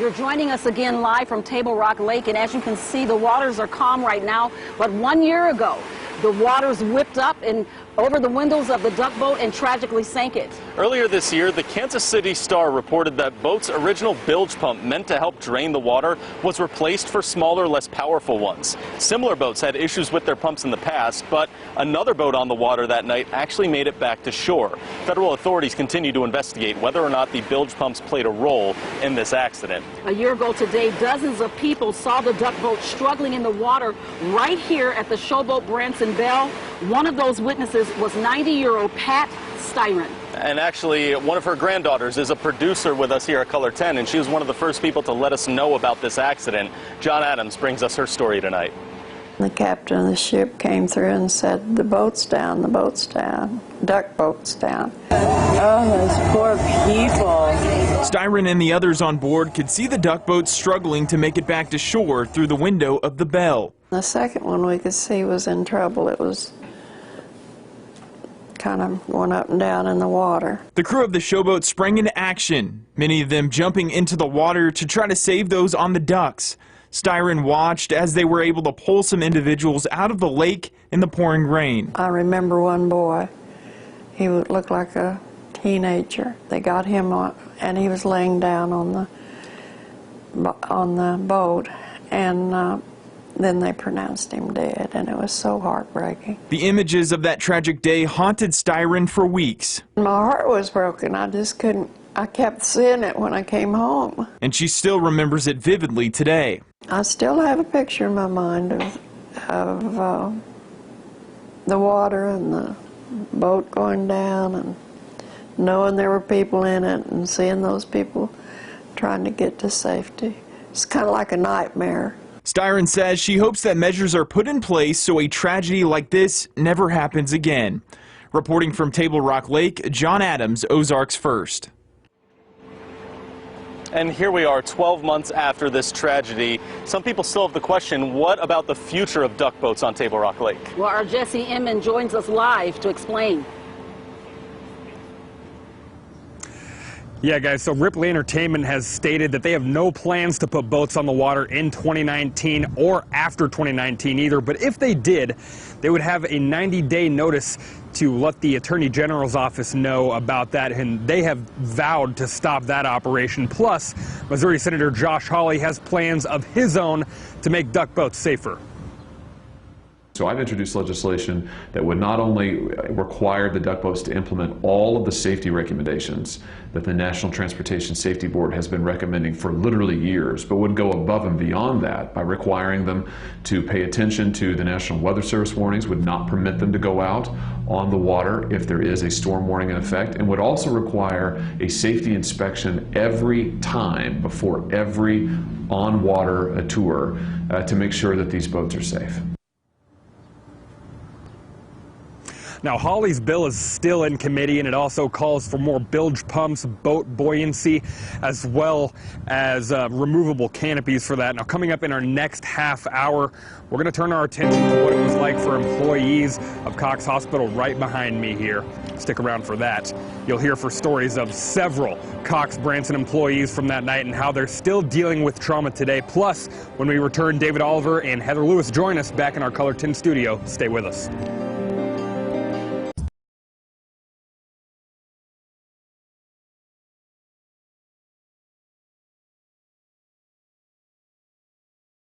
You're joining us again live from Table Rock Lake, and as you can see, the waters are calm right now. But 1 year ago, the waters whipped up and over the windows of the duck boat and tragically sank it. Earlier this year, the Kansas City Star reported that boat's original bilge pump meant to help drain the water was replaced for smaller, less powerful ones. Similar boats had issues with their pumps in the past, but another boat on the water that night actually made it back to shore. Federal authorities continue to investigate whether or not the bilge pumps played a role in this accident. A year ago today, dozens of people saw the duck boat struggling in the water right here at the Showboat Branson Bell. One of those witnesses was 90-year-old Pat Styron. And actually, one of her granddaughters is a producer with us here at Color 10, and she was one of the first people to let us know about this accident. John Adams brings us her story tonight. The captain of the ship came through and said, the boat's down, duck boat's down. Oh, those poor people. Styron and the others on board could see the duck boat struggling to make it back to shore through the window of the Bell. The second one we could see was in trouble. It was kind of going up and down in the water. The crew of the Showboat sprang into action, many of them jumping into the water to try to save those on the ducks. Styron watched as they were able to pull some individuals out of the lake in the pouring rain. I remember one boy. He looked like a teenager. They got him on, and he was laying down on the boat, and then they pronounced him dead, and it was so heartbreaking. The images of that tragic day haunted Styron for weeks. My heart was broken. I just couldn't. I kept seeing it when I came home. And she still remembers it vividly today. I still have a picture in my mind of the water and the boat going down, and knowing there were people in it and seeing those people trying to get to safety. It's kind of like a nightmare. Styron says she hopes that measures are put in place so a tragedy like this never happens again. Reporting from Table Rock Lake, John Adams, Ozarks First. And here we are 12 months after this tragedy. Some people still have the question, what about the future of duck boats on Table Rock Lake? Well, our Jesse Inman joins us live to explain. Yeah, guys, so Ripley Entertainment has stated that they have no plans to put boats on the water in 2019 or after 2019 either. But if they did, they would have a 90-day notice to let the Attorney General's office know about that, and they have vowed to stop that operation. Plus, Missouri Senator Josh Hawley has plans of his own to make duck boats safer. So I've introduced legislation that would not only require the duck boats to implement all of the safety recommendations that the National Transportation Safety Board has been recommending for literally years, but would go above and beyond that by requiring them to pay attention to the National Weather Service warnings, would not permit them to go out on the water if there is a storm warning in effect, and would also require a safety inspection every time before every on-water tour to make sure that these boats are safe. Now, Hawley's bill is still in committee, and it also calls for more bilge pumps, boat buoyancy, as well as removable canopies for that. Now, coming up in our next half hour, we're going to turn our attention to what it was like for employees of Cox Hospital right behind me here. Stick around for that. You'll hear for stories of several Cox Branson employees from that night and how they're still dealing with trauma today. Plus, when we return, David Oliver and Heather Lewis join us back in our Color 10 studio. Stay with us.